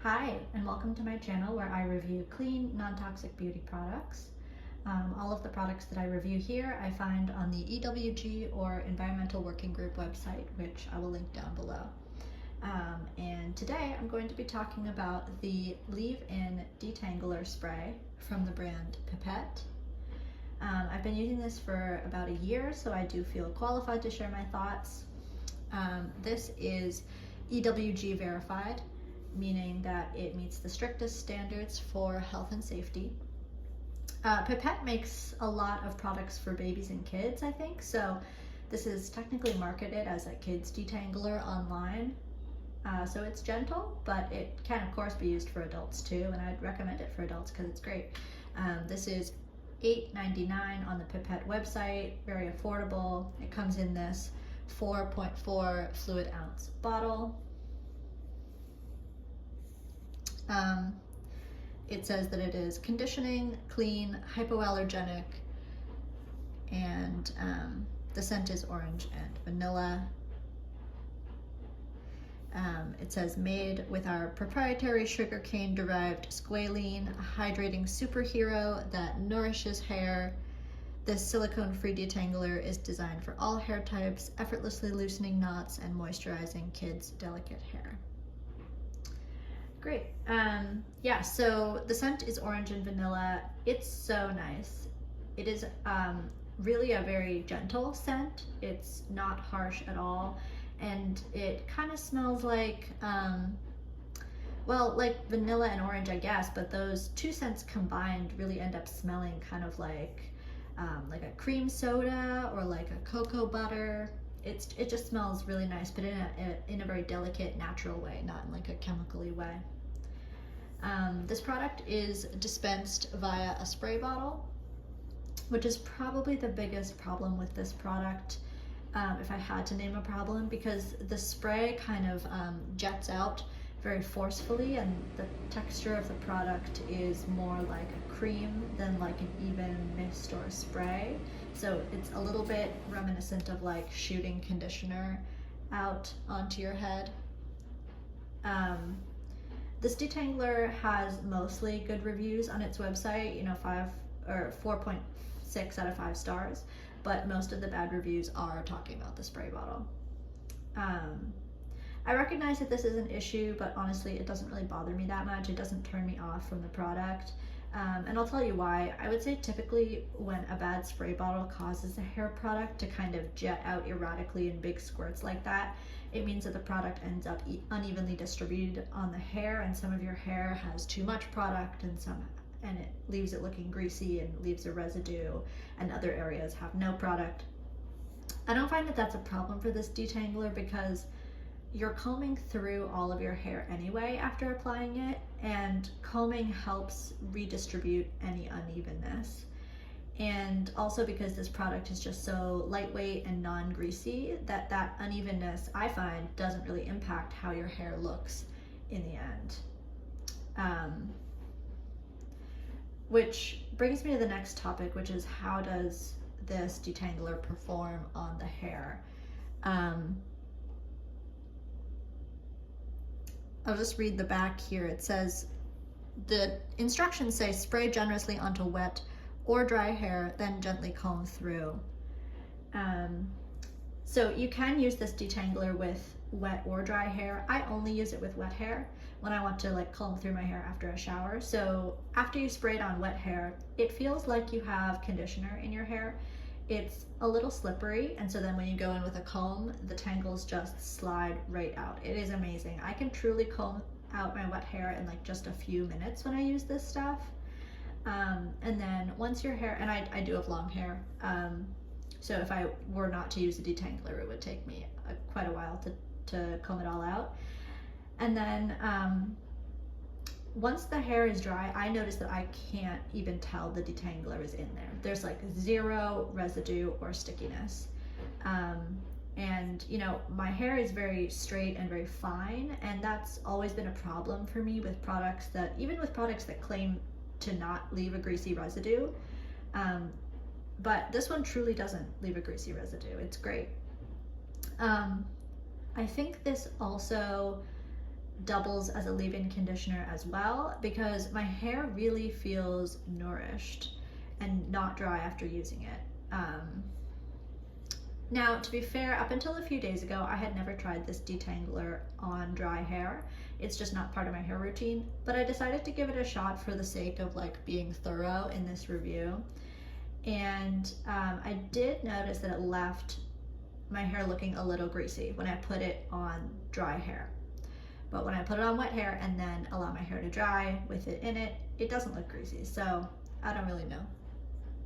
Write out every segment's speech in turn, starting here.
Hi, and welcome to my channel where I review clean, non-toxic beauty products. All of the products that I review here I find on the EWG or Environmental Working Group website, which I will link down below. And today I'm going to be talking about the Leave-In Detangler Spray from the brand Pipette. I've been using this for about a year, so I do feel qualified to share my thoughts. This is EWG verified, meaning that it meets the strictest standards for health and safety. Pipette makes a lot of products for babies and kids, I think, so this is technically marketed as a kids detangler online. So it's gentle, but it can of course be used for adults too, and I'd recommend it for adults because it's great. This is $8.99 on the Pipette website, very affordable. It comes in this 4.4 fluid ounce bottle. It says that it is conditioning, clean, hypoallergenic, and the scent is orange and vanilla. It says made with our proprietary sugarcane derived squalene, a hydrating superhero that nourishes hair. This silicone-free detangler is designed for all hair types, effortlessly loosening knots and moisturizing kids' delicate hair. Great. Yeah, so the scent is orange and vanilla. It's so nice. It is really a very gentle scent. It's not harsh at all. And it kind of smells like, well, like vanilla and orange, I guess, but those two scents combined really end up smelling kind of like a cream soda or like a cocoa butter. It just smells really nice, but in a very delicate, natural way, not in like a chemically way. This product is dispensed via a spray bottle, which is probably the biggest problem with this product, if I had to name a problem, because the spray kind of jets out very forcefully, and the texture of the product is more like a cream than like an even mist or a spray. So it's a little bit reminiscent of like shooting conditioner out onto your head. This detangler has mostly good reviews on its website, 4.6 out of 5 stars, but most of the bad reviews are talking about the spray bottle. I recognize that this is an issue, but honestly, it doesn't really bother me that much. It doesn't turn me off from the product. And I'll tell you why. I would say typically when a bad spray bottle causes a hair product to kind of jet out erratically in big squirts like that, it means that the product ends up unevenly distributed on the hair, and some of your hair has too much product and it leaves it looking greasy and leaves a residue, and other areas have no product. I don't find that that's a problem for this detangler because you're combing through all of your hair anyway after applying it, and combing helps redistribute any unevenness. And also because this product is just so lightweight and non-greasy, that unevenness, I find, doesn't really impact how your hair looks in the end. Which brings me to the next topic, which is how does this detangler perform on the hair? I'll just read the back here. It says, the instructions say spray generously onto wet or dry hair, then gently comb through. So you can use this detangler with wet or dry hair. I only use it with wet hair when I want to like comb through my hair after a shower. So after you spray it on wet hair, it feels like you have conditioner in your hair. It's a little slippery, and so then when you go in with a comb, the tangles just slide right out. It is amazing. I can truly comb out my wet hair in like just a few minutes when I use this stuff. And then once your hair, and I do have long hair, so if I were not to use the detangler, it would take me quite a while to comb it all out. And then once the hair is dry, I notice that I can't even tell the detangler is in there. There's like zero residue or stickiness. And my hair is very straight and very fine, and that's always been a problem for me with products that, even with products that claim to not leave a greasy residue. But this one truly doesn't leave a greasy residue. It's great. I think this also doubles as a leave-in conditioner as well, because my hair really feels nourished and not dry after using it. Now, to be fair, up until a few days ago, I had never tried this detangler on dry hair. It's just not part of my hair routine, but I decided to give it a shot for the sake of like being thorough in this review. And I did notice that it left my hair looking a little greasy when I put it on dry hair. But when I put it on wet hair and then allow my hair to dry with it in it, it doesn't look greasy. So I don't really know.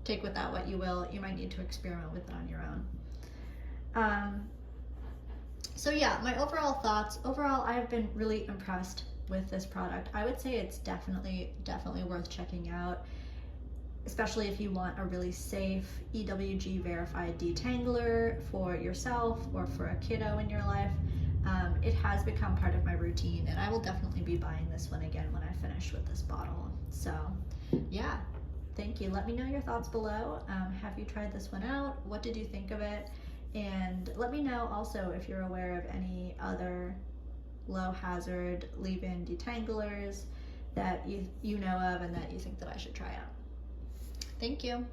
Take with that what you will. You might need to experiment with it on your own. So yeah, my overall thoughts. Overall, I have been really impressed with this product. I would say it's definitely worth checking out, especially if you want a really safe EWG verified detangler for yourself or for a kiddo in your life. It has become part of my routine, and I will definitely be buying this one again when I finish with this bottle. So yeah, thank you. Let me know your thoughts below. Have you tried this one out? What did you think of it? And let me know also if you're aware of any other low hazard leave-in detanglers that you know of and that you think that I should try out. Thank you.